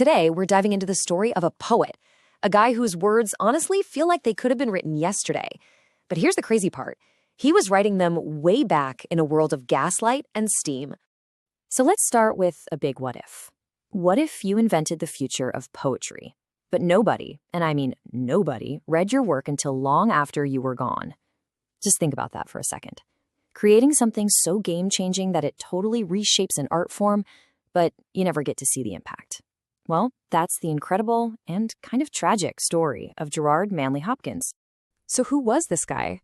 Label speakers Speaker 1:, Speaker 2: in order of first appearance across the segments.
Speaker 1: Today, we're diving into the story of a poet, a guy whose words honestly feel like they could have been written yesterday. But here's the crazy part. He was writing them way back in a world of gaslight and steam. So let's start with a big what if. What if you invented the future of poetry, but nobody, and I mean nobody, read your work until long after you were gone? Just think about that for a second. Creating something so game-changing that it totally reshapes an art form, but you never get to see the impact. Well, that's the incredible and kind of tragic story of Gerard Manley Hopkins. So who was this guy?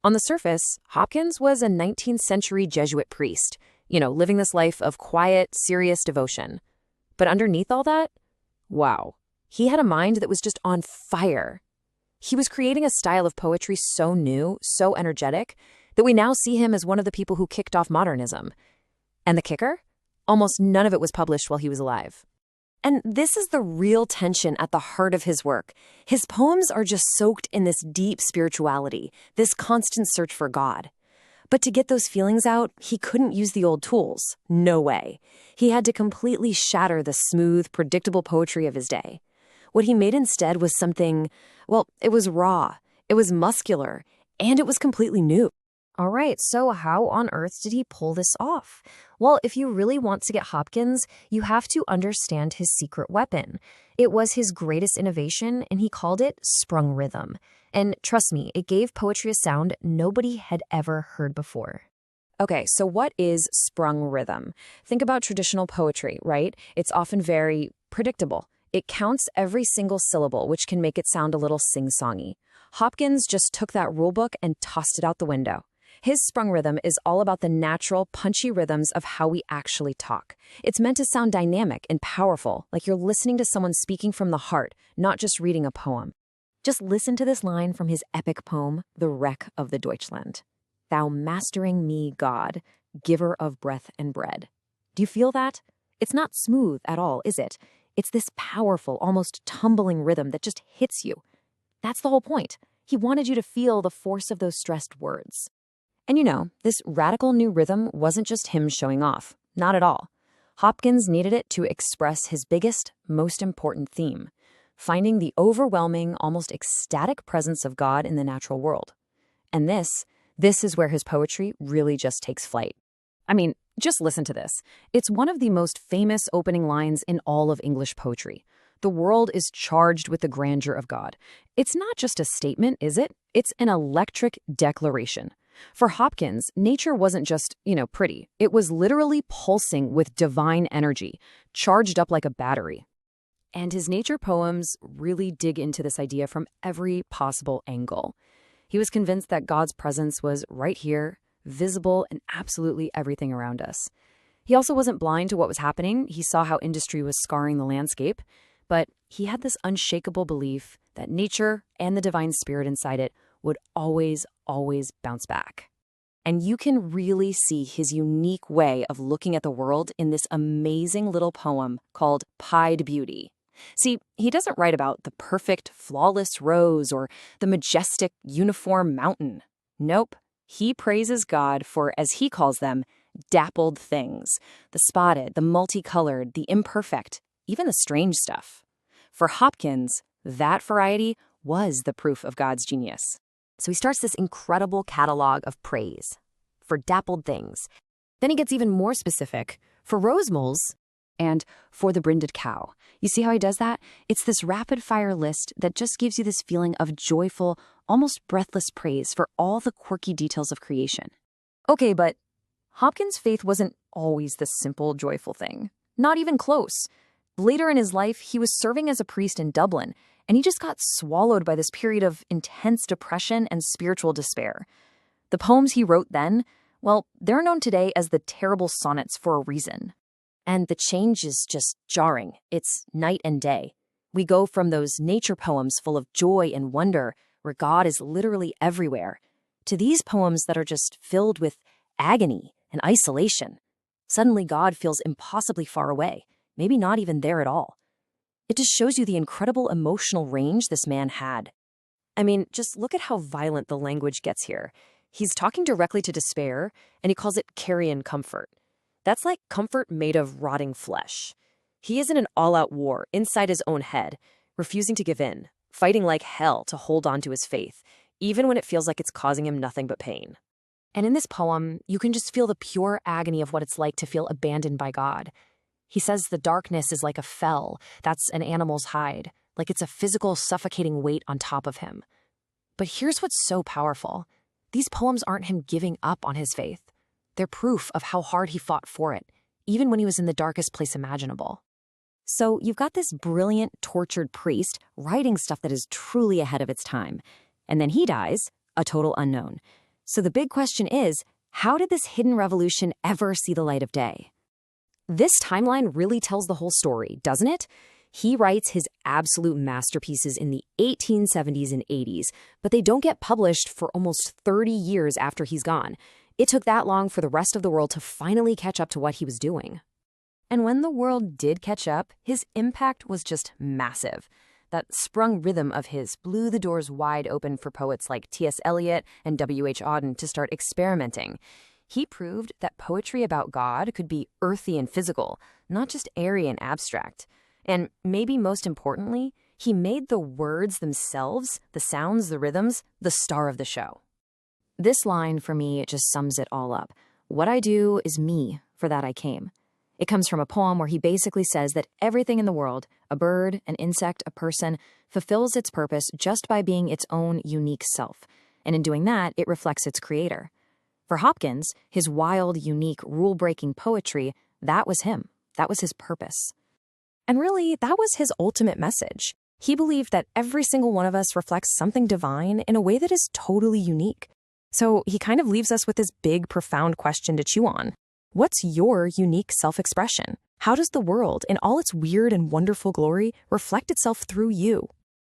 Speaker 1: On the surface, Hopkins was a 19th century Jesuit priest, living this life of quiet, serious devotion. But underneath all that, wow, he had a mind that was just on fire. He was creating a style of poetry so new, so energetic, that we now see him as one of the people who kicked off modernism. And the kicker? Almost none of it was published while he was alive. And this is the real tension at the heart of his work. His poems are just soaked in this deep spirituality, this constant search for God. But to get those feelings out, he couldn't use the old tools. No way. He had to completely shatter the smooth, predictable poetry of his day. What he made instead was something, it was raw, it was muscular, and it was completely new. All right, so how on earth did he pull this off? Well, if you really want to get Hopkins, you have to understand his secret weapon. It was his greatest innovation, and he called it Sprung rhythm. And trust me, it gave poetry a sound nobody had ever heard before. Okay, so what is sprung rhythm? Think about traditional poetry, right? It's often very predictable. It counts every single syllable, which can make it sound a little sing-songy. Hopkins just took that rulebook and tossed it out the window. His sprung rhythm is all about the natural, punchy rhythms of how we actually talk. It's meant to sound dynamic and powerful, like you're listening to someone speaking from the heart, not just reading a poem. Just listen to this line from his epic poem, The Wreck of the Deutschland. Thou mastering me, God, giver of breath and bread. Do you feel that? It's not smooth at all, is it? It's this powerful, almost tumbling rhythm that just hits you. That's the whole point. He wanted you to feel the force of those stressed words. And this radical new rhythm wasn't just him showing off. Not at all. Hopkins needed it to express his biggest, most important theme, finding the overwhelming, almost ecstatic presence of God in the natural world. And this is where his poetry really just takes flight. I mean, just listen to this. It's one of the most famous opening lines in all of English poetry. The world is charged with the grandeur of God. It's not just a statement, is it? It's an electric declaration. For Hopkins, nature wasn't just, pretty. It was literally pulsing with divine energy, charged up like a battery. And his nature poems really dig into this idea from every possible angle. He was convinced that God's presence was right here, visible in absolutely everything around us. He also wasn't blind to what was happening. He saw how industry was scarring the landscape. But he had this unshakable belief that nature and the divine spirit inside it would always, always bounce back. And you can really see his unique way of looking at the world in this amazing little poem called Pied Beauty. See, he doesn't write about the perfect, flawless rose or the majestic, uniform mountain. Nope. He praises God for, as he calls them, dappled things, the spotted, the multicolored, the imperfect, even the strange stuff. For Hopkins, that variety was the proof of God's genius. So he starts this incredible catalog of praise for dappled things. Then he gets even more specific for rose moles and for the brinded cow. You see how he does that? It's this rapid-fire list that just gives you this feeling of joyful, almost breathless praise for all the quirky details of creation. Okay, but Hopkins' faith wasn't always this simple, joyful thing. Not even close. Later in his life, he was serving as a priest in Dublin, and he just got swallowed by this period of intense depression and spiritual despair. The poems he wrote then, they're known today as the terrible sonnets for a reason. And the change is just jarring. It's night and day. We go from those nature poems full of joy and wonder, where God is literally everywhere, to these poems that are just filled with agony and isolation. Suddenly God feels impossibly far away, maybe not even there at all. It just shows you the incredible emotional range this man had. I mean, just look at how violent the language gets here. He's talking directly to despair, and he calls it carrion comfort. That's like comfort made of rotting flesh. He is in an all-out war inside his own head, refusing to give in, fighting like hell to hold on to his faith, even when it feels like it's causing him nothing but pain. And in this poem, you can just feel the pure agony of what it's like to feel abandoned by God. He says the darkness is like a fell, that's an animal's hide, like it's a physical suffocating weight on top of him. But here's what's so powerful. These poems aren't him giving up on his faith. They're proof of how hard he fought for it, even when he was in the darkest place imaginable. So you've got this brilliant, tortured priest writing stuff that is truly ahead of its time. And then he dies, a total unknown. So the big question is, how did this hidden revolution ever see the light of day? This timeline really tells the whole story, doesn't it? He writes his absolute masterpieces in the 1870s and 80s, but they don't get published for almost 30 years after he's gone. It took that long for the rest of the world to finally catch up to what he was doing. And when the world did catch up, his impact was just massive. That sprung rhythm of his blew the doors wide open for poets like T.S. Eliot and W.H. Auden to start experimenting. He proved that poetry about God could be earthy and physical, not just airy and abstract. And maybe most importantly, he made the words themselves, the sounds, the rhythms, the star of the show. This line, for me, just sums it all up. What I do is me, for that I came. It comes from a poem where he basically says that everything in the world, a bird, an insect, a person, fulfills its purpose just by being its own unique self. And in doing that, it reflects its creator. For Hopkins, his wild, unique, rule-breaking poetry, that was him. That was his purpose. And really, that was his ultimate message. He believed that every single one of us reflects something divine in a way that is totally unique. So he kind of leaves us with this big, profound question to chew on. What's your unique self-expression? How does the world, in all its weird and wonderful glory, reflect itself through you?